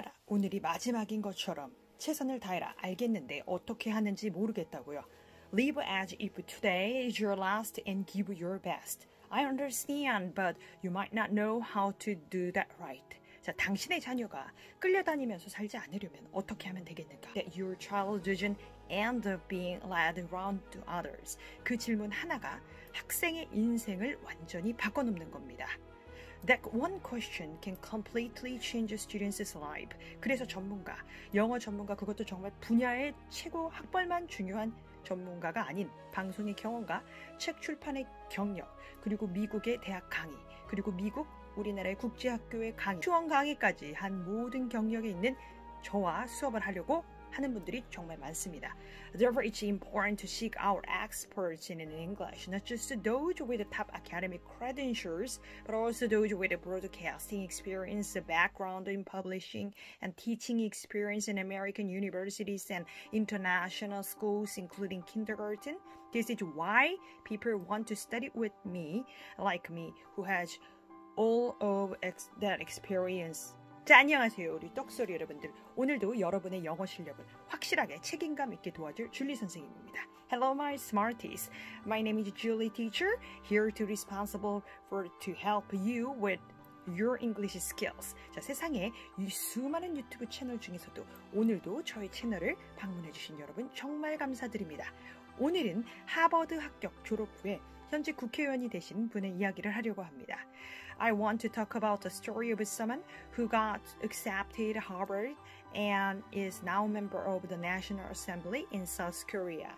알아. 오늘이 마지막인 것처럼 최선을 다해라. 알겠는데 어떻게 하는지 모르겠다고요. Live as if today is your last and give your best. I understand, but you might not know how to do that right. 자, 당신의 자녀가 끌려다니면서 살지 않으려면 어떻게 하면 되겠는가? That your child doesn't end up being led around to others. 그 질문 하나가 학생의 인생을 완전히 바꿔놓는 겁니다. That one question can completely change a student's life. 그래서 전문가, 영어 전문가, 그것도 정말 분야의 최고 학벌만 중요한 전문가가 아닌 방송의 경험과 책 출판의 경력, 그리고 미국의 대학 강의, 그리고 미국 우리나라의 국제학교의 강의, 수원 강의까지 한 모든 경력에 있는 저와 수업을 하려고 하는 분들이 정말 많습니다. Therefore, it's important to seek out experts in English, not just those with the top academic credentials, but also those with a broadcasting experience, a background in publishing, and teaching experience in American universities and international schools, including kindergarten. This is why people want to study with me, like me, who has all of that experience. 자, 안녕하세요. 우리 떡소리 여러분들. 오늘도 여러분의 영어 실력을 확실하게 책임감 있게 도와줄 줄리 선생님입니다. Hello, my smarties. My name is Julie Teacher, here to responsible to help you with your English skills. 자, 세상에 이 수많은 유튜브 채널 중에서도 오늘도 저의 채널을 방문해주신 여러분 정말 감사드립니다. 오늘은 하버드 합격 졸업 후에 현재 국회의원이 되신 분의 이야기를 하려고 합니다. I want to talk about the story of someone who got accepted at Harvard and is now a member of the National Assembly in South Korea.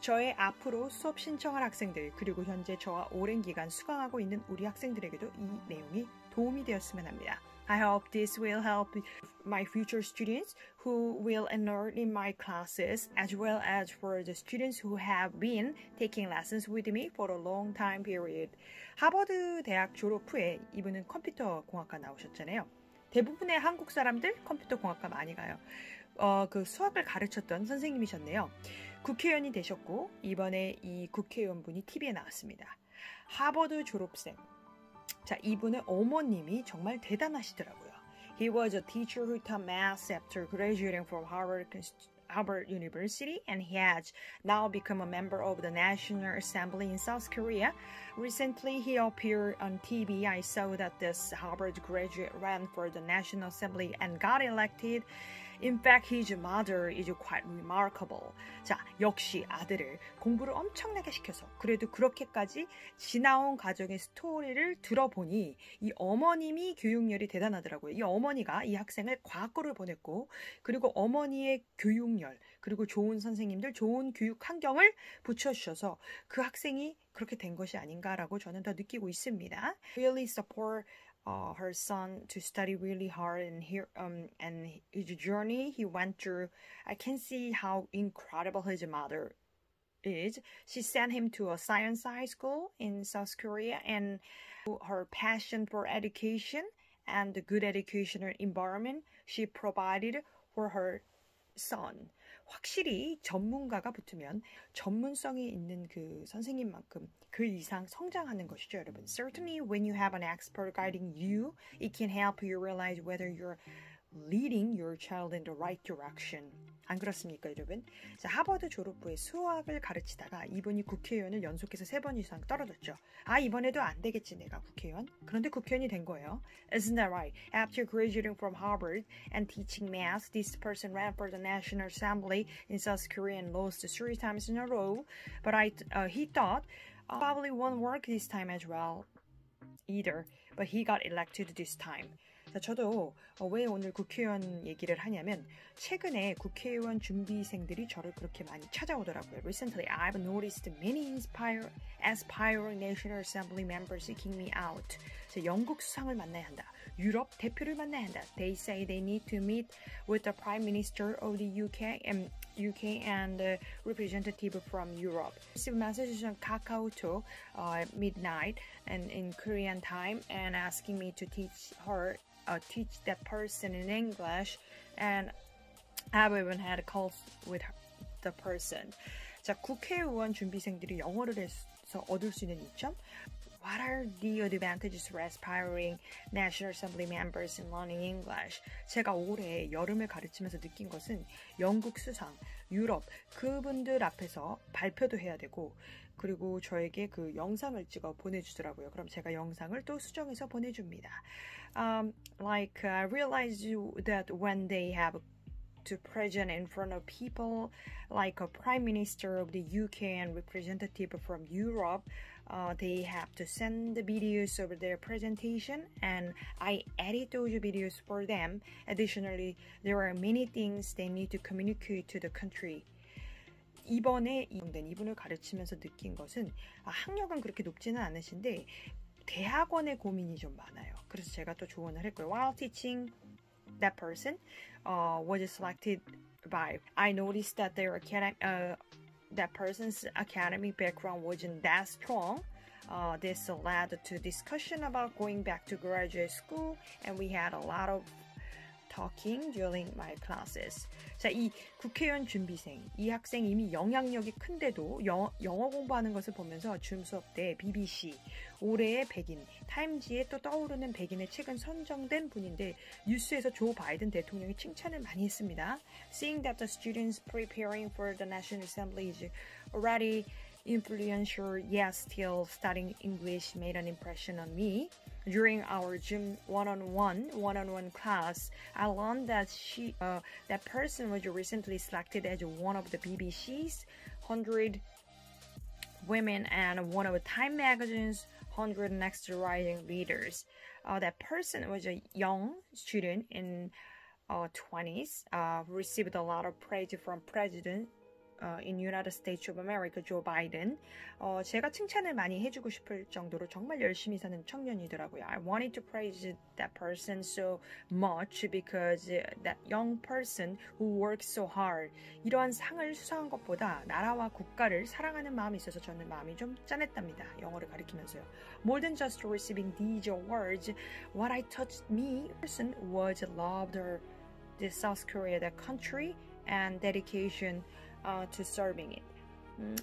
저의 앞으로 수업 신청할 학생들, 그리고 현재 저와 오랜 기간 수강하고 있는 우리 학생들에게도 이 내용이 도움이 되었으면 합니다. I hope this will help my future students who will enroll in my classes, as well as for the students who have been taking lessons with me for a long time period. 하버드 대학 졸업 후에 이분은 컴퓨터 공학과 나오셨잖아요. 대부분의 한국 사람들 컴퓨터 공학과 많이 가요. 그 수학을 가르쳤던 선생님이셨네요. 국회의원이 되셨고 이번에 이 국회의원분이 TV에 나왔습니다. 하버드 졸업생. 자, 이분의 어머님이 정말 대단하시더라고요. He was a teacher who taught math after graduating from Harvard University, and he has now become a member of the National Assembly in South Korea. Recently, he appeared on TV. I saw that this Harvard graduate ran for the National Assembly and got elected. In fact, his mother is quite remarkable. 자, 역시 아들을 공부를 엄청나게 시켜서 그래도 그렇게까지 지나온 가정의 스토리를 들어보니 이 어머님이 교육열이 대단하더라고요. 이 어머니가 이 학생을 과학고를 보냈고, 그리고 어머니의 교육열, 그리고 좋은 선생님들, 좋은 교육 환경을 붙여주셔서 그 학생이 그렇게 된 것이 아닌가라고 저는 더 느끼고 있습니다. Really support her son to study really hard, and his journey he went through. I can see how incredible his mother is. She sent him to a science high school in South Korea, and her passion for education and the good educational environment she provided for her son. 확실히 전문가가 붙으면 전문성이 있는 그 선생님만큼 그 이상 성장하는 것이죠, 여러분. Certainly, when you have an expert guiding you, it can help you realize whether you're leading your child in the right direction. 안 그렇습니까, 여러분? 자, 하버드 졸업 후에 수학을 가르치다가 이분이 국회의원을 연속해서 3번 이상 떨어졌죠. 아, 이번에도 안 되겠지, 내가 국회의원. 그런데 국회의원이 된 거예요. Isn't that right? After graduating from Harvard and teaching math, this person ran for the National Assembly in South Korea and lost 3 times in a row. But he thought probably won't work this time as well either. But he got elected this time. 자, 저도 왜 오늘 국회의원 얘기를 하냐면 최근에 국회의원 준비생들이 저를 그렇게 많이 찾아오더라고요. Recently, I've noticed many aspiring National Assembly members seeking me out. 자, 영국 수상을 만나야 한다. 유럽 대표를 만나야 한다. They say they need to meet with the Prime Minister of the UK and the representative from Europe. Receive messages on KakaoTalk midnight and in Korean time, and asking me to teach that person in English, and I've even had calls with the person. 자, 국회의원 준비생들이 영어를 해서 얻을 수 있는 이점? What are the advantages for aspiring National Assembly members in learning English? 제가 올해 여름을 가르치면서 느낀 것은 영국 수상, 유럽 그분들 앞에서 발표도 해야 되고 그리고 저에게 그 영상을 찍어 보내주더라고요. 그럼 제가 영상을 또 수정해서 보내줍니다. I realized that when they have to present in front of people like a prime minister of the UK and representative from Europe, they have to send the videos of their presentation and I edit those videos for them. Additionally, there are many things they need to communicate to the country. 이번에 이분을 가르치면서 느낀 것은 학력은 그렇게 높지는 않으신데 대학원의 고민이 좀 많아요. 그래서 제가 또 조언을 했고요. While teaching that person was selected by, I noticed that that person's academic background wasn't that strong. This led to discussion about going back to graduate school, and we had a lot of talking during my classes. 자, 이 국회의원 준비생, 이 학생 이미 영향력이 큰데도 영어 공부하는 것을 보면서 줌 수업 때 BBC, 올해의 백인, 타임지에 또 떠오르는 백인의 최근 선정된 분인데 뉴스에서 조 바이든 대통령이 칭찬을 많이 했습니다. Seeing that the students preparing for the National Assembly is already influential yet still studying English made an impression on me. During our gym one-on-one class, I learned that that person was recently selected as one of the BBC's 100 Women and one of Time Magazine's 100 Next Rising Leaders. That person was a young student in 20s, received a lot of praise from President in United States of America, Joe Biden. 제가 칭찬을 많이 해주고 싶을 정도로 정말 열심히 사는 청년이더라고요. I wanted to praise that person so much because that young person who works so hard. 이러한 상을 수상한 것보다 나라와 국가를 사랑하는 마음이 있어서 저는 마음이 좀 짠했답니다. 영어를 가리키면서요. More than just receiving these awards, what I touched me person was loved the South Korea, the country, and dedication to serving it.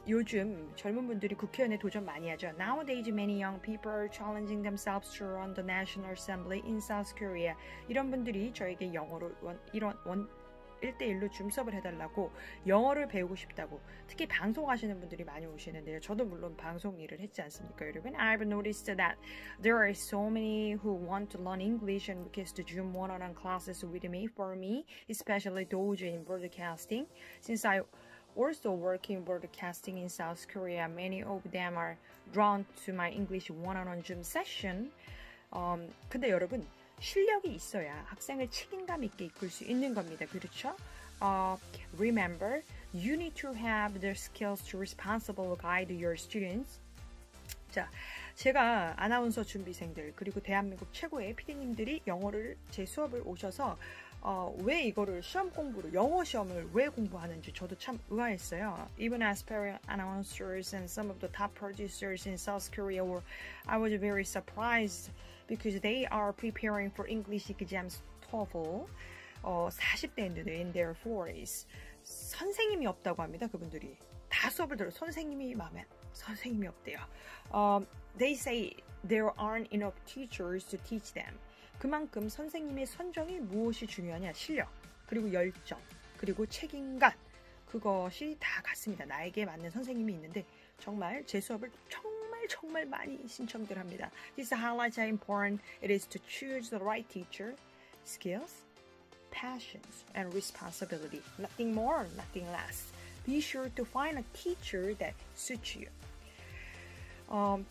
요즘 젊은 분들이 국회의원에 도전 많이 하죠. Nowadays, many young people are challenging themselves to run the National Assembly in South Korea. 이런 분들이 저에게 영어로 1대1로 줌 수업을 해달라고 영어를 배우고 싶다고 특히 방송하시는 분들이 많이 오시는데요. 저도 물론 방송 일을 했지 않습니까, 여러분? I've noticed that there are so many who want to learn English and request to Zoom one-on-one classes with me. For me, especially those in broadcasting, since I also work in broadcasting in South Korea, many of them are drawn to my English one-on-one Zoom session. 근데 여러분, 실력이 있어야 학생을 책임감 있게 이끌 수 있는 겁니다. 그렇죠? Remember, you need to have the skills to responsibly guide your students. 자, 제가 아나운서 준비생들 그리고 대한민국 최고의 PD님들이 영어를 제 수업을 오셔서 왜 이거를 시험 공부를 영어 시험을 왜 공부하는지 저도 참 의아했어요. Even aspiring announcers and some of the top producers in South Korea I was very surprised because they are preparing for English exams TOEFL 40대인데도 in their 40s. 선생님이 없다고 합니다. 그분들이 다 수업을 들어 선생님이 없대요. They say there aren't enough teachers to teach them. 그만큼 선생님의 선정이 무엇이 중요하냐? 실력, 그리고 열정, 그리고 책임감. 그것이 다 같습니다. 나에게 맞는 선생님이 있는데 정말 제 수업을 정말 많이 신청들 합니다. This highlights how important it is to choose the right teacher, skills, passions, and responsibility. Nothing more, nothing less. Be sure to find a teacher that suits you.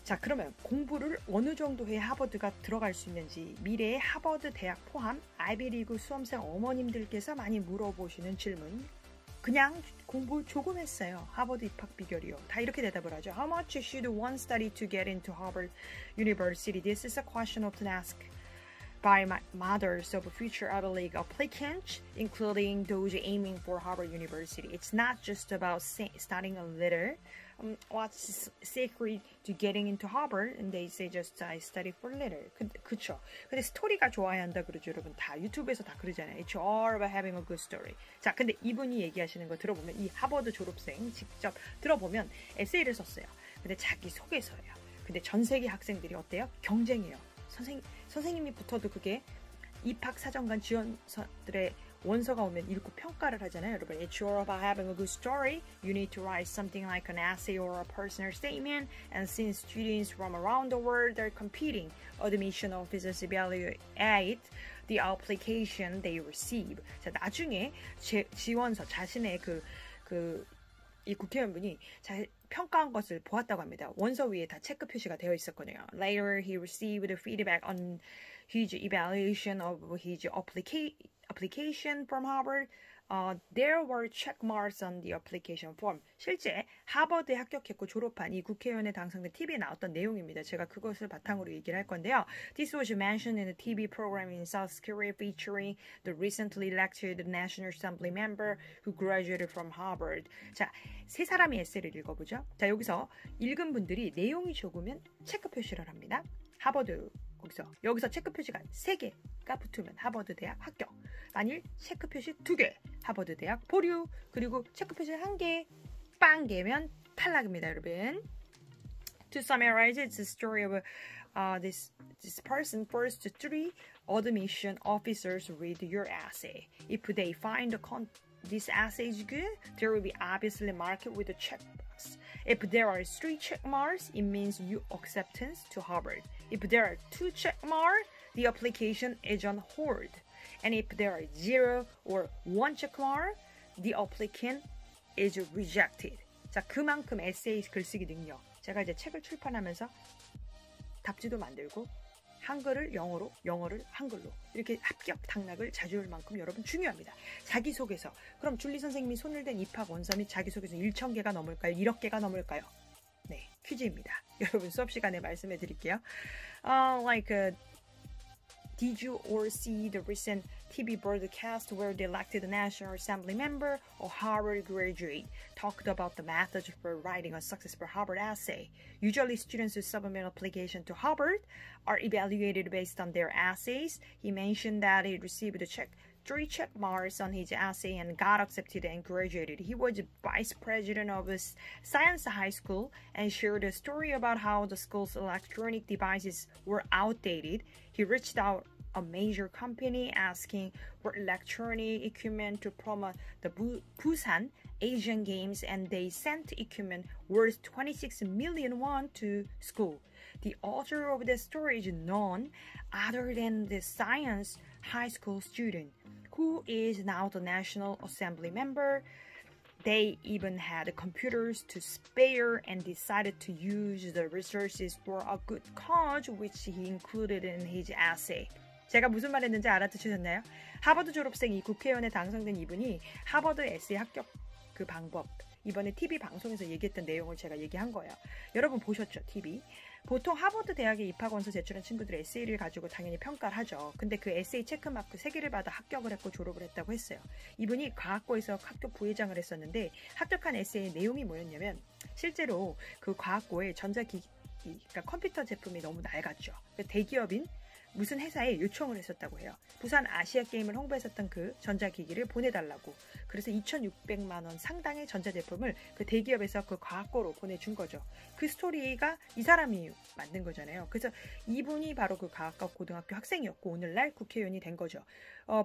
자, 그러면 공부를 어느 정도 해야 하버드가 들어갈 수 있는지 미래의 하버드 대학 포함 아이비리그 수험생 어머님들께서 많이 물어보시는 질문. 그냥 공부 조금 했어요. 하버드 입학 비결이요. 다 이렇게 대답을 하죠. How much should one study to get into Harvard University? This is a question often asked by mothers of future Ivy League applicants, including those aiming for Harvard University. It's not just about studying a little. What's secret to getting into Harvard? And they say just I study for little. 그쵸. 근데 스토리가 좋아야 한다 그러죠, 여러분. 다 유튜브에서 다 그러잖아요. It's all about having a good story. 자, 근데 이분이 얘기하시는 거 들어보면 이 하버드 졸업생 직접 들어보면 에세이를 썼어요. 근데 자기 소개서예요. 근데 전 세계 학생들이 어때요? 경쟁해요. 선생님이 붙어도 그게 입학사정관 지원서들의 원서가 오면 읽고 평가를 하잖아요. 여러분, it's all about having a good story. You need to write something like an essay or a personal statement. And since students from around the world are competing, admission officers evaluate the application they receive. 자, 나중에 지원서 자신의 이 국회의원분이 평가한 것을 보았다고 합니다. 원서 위에 다 체크 표시가 되어 있었거든요. Later, he received feedback on his evaluation of his application from Harvard. There were check marks on the application form. 실제 하버드에 합격했고 졸업한 이 국회의원에 당선된 TV에 나왔던 내용입니다. 제가 그것을 바탕으로 얘기를 할 건데요. This was mentioned in a TV program in South Korea featuring the recently elected National Assembly member who graduated from Harvard. 자, 세 사람이 에세이를 읽어보죠. 자, 여기서 읽은 분들이 내용이 적으면 체크 표시를 합니다. 하버드 여기서 체크 표시가 3개가 붙으면 하버드 대학 합격. 만일 체크 표시 2개, 하버드 대학 보류. 그리고 체크 표시 1개, 빵개면 탈락입니다, 여러분. To summarize, it's the story of this person. First, 3 admission officers read your essay. If they find this essay is good, there will be obviously marked with a checkbox. If there are 3 check marks, it means you acceptance to Harvard. If there are 2 check marks, the application is on hold. And if there are 0 or 1 check mark, the applicant is rejected. 자, 그만큼 에세이 글쓰기 능력. 제가 이제 책을 출판하면서 답지도 만들고 한글을 영어로, 영어를 한글로 이렇게 합격 당락을 자주할 만큼 여러분 중요합니다. 자기소개서. 그럼 줄리 선생님이 손을 댄 입학 원서 및 자기소개서 1,000개가 넘을까요? 1억 개가 넘을까요? 네, 퀴즈입니다. 여러분 수업 시간에 말씀해 드릴게요. Did you all see the recent TV broadcast where the elected National Assembly member or Harvard graduate talked about the methods for writing a successful Harvard essay? Usually students who submit an application to Harvard are evaluated based on their essays. He mentioned that he received 3 check marks on his essay and got accepted and graduated. He was vice president of a science high school and shared a story about how the school's electronic devices were outdated. He reached out a major company asking for electronic equipment to promote the Busan Asian Games, and they sent equipment worth 26 million won to school. The author of the story is none other than the science high school student, who is now the National Assembly member. They even had computers to spare and decided to use the resources for a good cause, which he included in his essay. 제가 무슨 말 했는지 알아듣으셨나요? 하버드 졸업생이 국회의원에 당선된 이분이 하버드 에세이 합격 그 방법, 이번에 TV 방송에서 얘기했던 내용을 제가 얘기한 거예요. 여러분 보셨죠? TV. 보통 하버드 대학에 입학원서 제출한 친구들 에세이를 가지고 당연히 평가를 하죠. 근데 그 에세이 체크마크 3개를 받아 합격을 했고 졸업을 했다고 했어요. 이분이 과학고에서 학교 부회장을 했었는데 합격한 에세이의 내용이 뭐였냐면 실제로 그 과학고에 전자기기, 그러니까 컴퓨터 제품이 너무 낡았죠. 대기업인 무슨 회사에 요청을 했었다고 해요. 부산 아시아게임을 홍보했었던 그 전자기기를 보내달라고. 그래서 2,600만 원 상당의 전자제품을 그 대기업에서 그 과학고로 보내준 거죠. 그 스토리가 이 사람이 만든 거잖아요. 그래서 이분이 바로 그 과학과 고등학교 학생이었고 오늘날 국회의원이 된 거죠.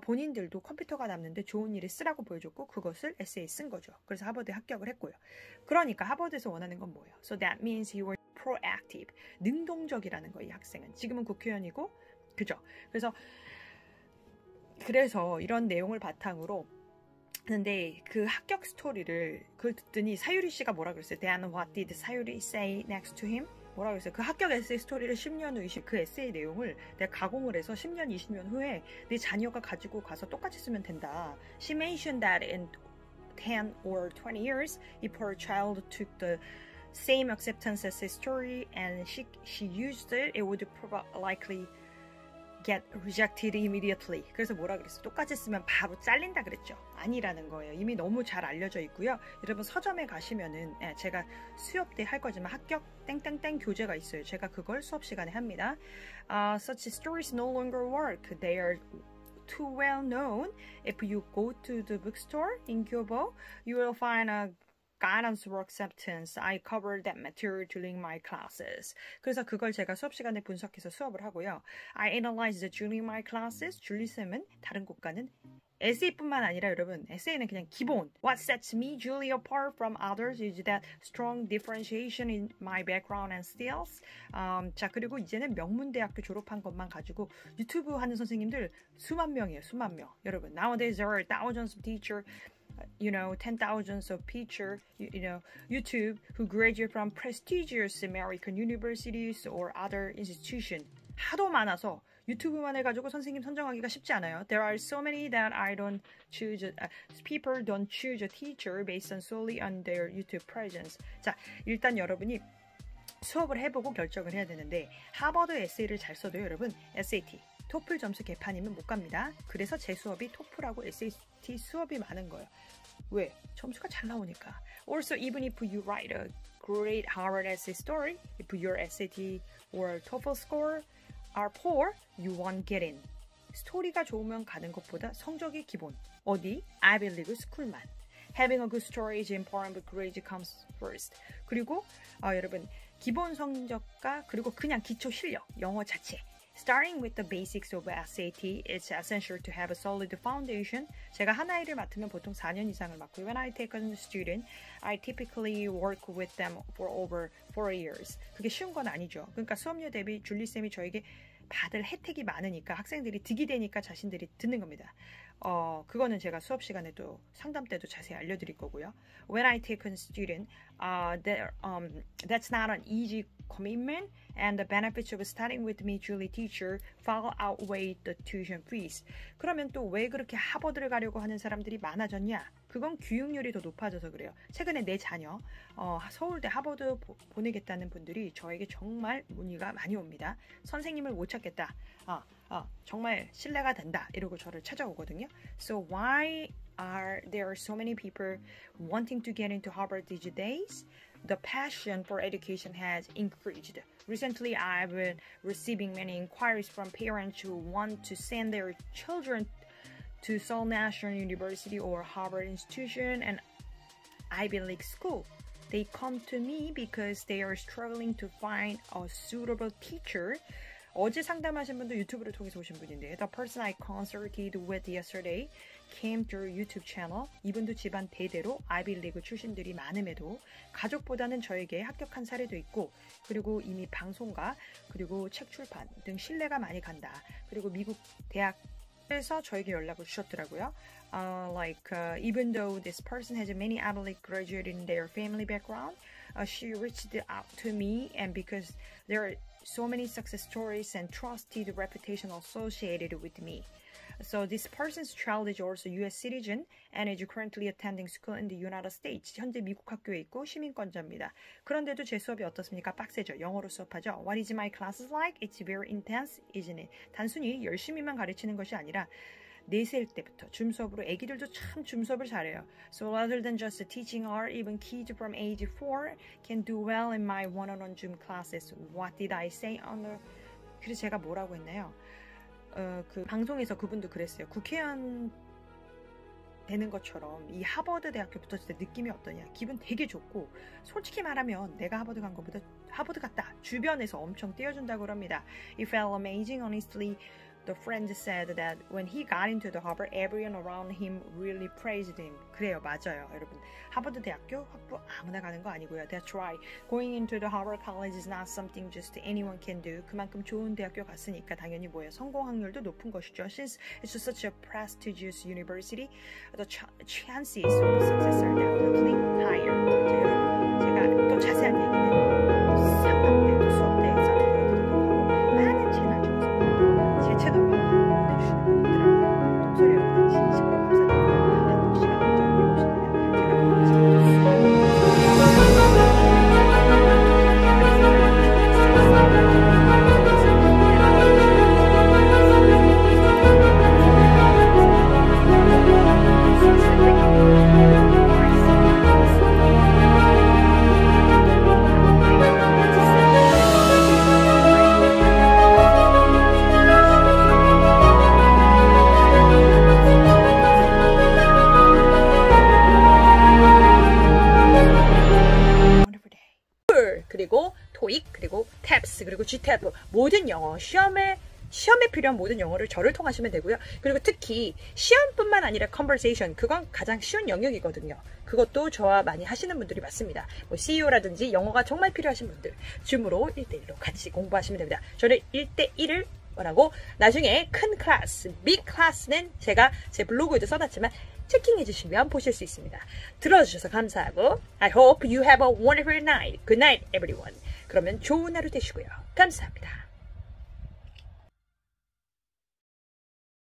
본인들도 컴퓨터가 남는데 좋은 일에 쓰라고 보여줬고 그것을 에세이에 쓴 거죠. 그래서 하버드에 합격을 했고요. 그러니까 하버드에서 원하는 건 뭐예요? So that means he was proactive. 능동적이라는 거예요. 이 학생은. 지금은 국회의원이고 그죠? 그래서 이런 내용을 바탕으로 하는데 그 합격 스토리를 그걸 듣더니 사유리 씨가 뭐라 그랬어요? Then what did 사유리 say next to him? 뭐라 그랬어요? 그 합격 에세이 스토리를 10년 후 그 에세이 내용을 내가 가공을 해서 10년, 20년 후에 내 자녀가 가지고 가서 똑같이 쓰면 된다. She mentioned that in 10 or 20 years, if her child took the same acceptance essay story and she used it, it would likely get rejected immediately. 그래서 뭐라 그랬어요? 똑같이 쓰면 바로 잘린다 그랬죠. 아니라는 거예요. 이미 너무 잘 알려져 있고요. 여러분 서점에 가시면은 제가 수업 때 할 거지만 합격 땡땡땡 교재가 있어요. 제가 그걸 수업 시간에 합니다. Such stories no longer work. They are too well known. If you go to the bookstore in Kyobo, you will find a guidance for acceptance. I covered that material during my classes. 그래서 그걸 제가 수업 시간에 분석해서 수업을 하고요. I analyzed during my classes. 줄리쌤은 다른 곳과는 에세이뿐만 아니라 여러분 에세이는 그냥 기본. What sets me, Julie, apart from others is that strong differentiation in my background and skills. 자 그리고 이제는 명문대학교 졸업한 것만 가지고 유튜브 하는 선생님들 수만 명이에요. 수만 명. 여러분 nowadays there are thousands of teachers. You know, 10,000s of teachers, you know, YouTube who graduate from prestigious American universities or other institutions. 하도 많아서 유튜브만 해가지고 선생님 선정하기가 쉽지 않아요. There are so many that I don't choose. People don't choose a teacher based on solely on their YouTube presence. 자, 일단 여러분이 수업을 해보고 결정을 해야 되는데 하버드 에세이를 잘 써도 여러분 SAT, 토플 점수 개판이면 못 갑니다. 그래서 제 수업이 토플하고 SAT 수업이 많은 거예요. 왜? 점수가 잘 나오니까. Also, even if you write a great Harvard essay story, if your SAT or TOEFL score are poor, you won't get in. 스토리가 좋으면 가는 것보다 성적이 기본. 어디? Ivy League 스쿨만. Having a good story is important, but grade comes first. 그리고 여러분 기본 성적과 그리고 그냥 기초 실력, 영어 자체. Starting with the basics of SAT, it's essential to have a solid foundation. 제가 하나의를 맡으면 보통 4년 이상을 맡고요. When I take on a student, I typically work with them for over 4 years. 그게 쉬운 건 아니죠. 그러니까 수업료 대비 줄리쌤이 저에게 받을 혜택이 많으니까 학생들이 득이 되니까 자신들이 듣는 겁니다. 그거는 제가 수업 시간에도 상담 때도 자세히 알려드릴 거고요. When I take on a student, that's not an easy commitment, and the benefits of studying with me, Julie teacher, far outweigh the tuition fees. 그러면 또 왜 그렇게 하버드를 가려고 하는 사람들이 많아졌냐? 그건 교육률이 더 높아져서 그래요. 최근에 내 자녀 서울대 하버드 보내겠다는 분들이 저에게 정말 문의가 많이 옵니다. 선생님을 못 찾겠다. 정말 신뢰가 된다. 이러고 저를 찾아오거든요. So why are there so many people wanting to get into Harvard these days? The passion for education has increased. Recently, I've been receiving many inquiries from parents who want to send their children to Seoul National University or Harvard Institution and Ivy League school. They come to me because they are struggling to find a suitable teacher. 어제 상담하신 분도 유튜브를 통해서 오신 분인데 The person I consulted with yesterday came through YouTube channel. 이분도 집안 대대로 아이비리그 출신들이 많음에도 가족보다는 저에게 합격한 사례도 있고 그리고 이미 방송과 그리고 책 출판 등 신뢰가 많이 간다. 그리고 미국 대학에서 저에게 연락을 주셨더라고요. Even though this person has many Ivy League graduates in their family background, she reached out to me and because there are so many success stories and trusted reputation associated with me. So this person's child is also U.S. citizen and is currently attending school in the United States. 현재 미국 학교에 있고 시민권자입니다. 그런데도 제 수업이 어떻습니까? 빡세죠. 영어로 수업하죠. What is my classes like? It's very intense, isn't it? 단순히 열심히만 가르치는 것이 아니라 4살 때부터 줌 수업으로 애기들도 참 줌 수업을 잘해요. So rather than just teaching art, even kids from age 4 can do well in my one-on-one Zoom classes. What did I say on the... 그래서 제가 뭐라고 했나요? 그 방송에서 그분도 그랬어요. 국회의원 되는 것처럼 이 하버드 대학교 붙었을 때 느낌이 어떠냐? 기분 되게 좋고 솔직히 말하면 내가 하버드 간 것보다 하버드 갔다. 주변에서 엄청 띄워준다고 합니다. It felt amazing, honestly. The friend said that when he got into the Harvard, everyone around him really praised him. 그래요, 맞아요, 여러분. 하버드 대학교 학부 아무나 가는 거 아니고요. That's right. Going into the Harvard College is not something just anyone can do. 그만큼 좋은 대학교 갔으니까 당연히 뭐예요? 성공 확률도 높은 것이죠. Since it's such a prestigious university, the chances of success are definitely higher. 자, 여러분, 제가 또 자세한 얘기는 상담 때, 또 수업 때 설명드리도록 하고 많은 채널 중에서 제 채널 보내주시는 분이 있더라고요. 독서리 여러분 진심으로 감사드리고 한국 시간 먼저 해보시면 제가 GTF 모든 영어 시험에 필요한 모든 영어를 저를 통하시면 되고요. 그리고 특히 시험뿐만 아니라 conversation 그건 가장 쉬운 영역이거든요. 그것도 저와 많이 하시는 분들이 많습니다. 뭐 CEO라든지 영어가 정말 필요하신 분들 줌으로 1대1로 같이 공부하시면 됩니다. 저는 1대1을 원하고 나중에 큰 클래스, 빅 클래스는 제가 제 블로그에도 써놨지만 체킹해 주시면 보실 수 있습니다. 들어주셔서 감사하고 I hope you have a wonderful night. Good night everyone. 그러면 좋은 하루 되시고요. 감사합니다.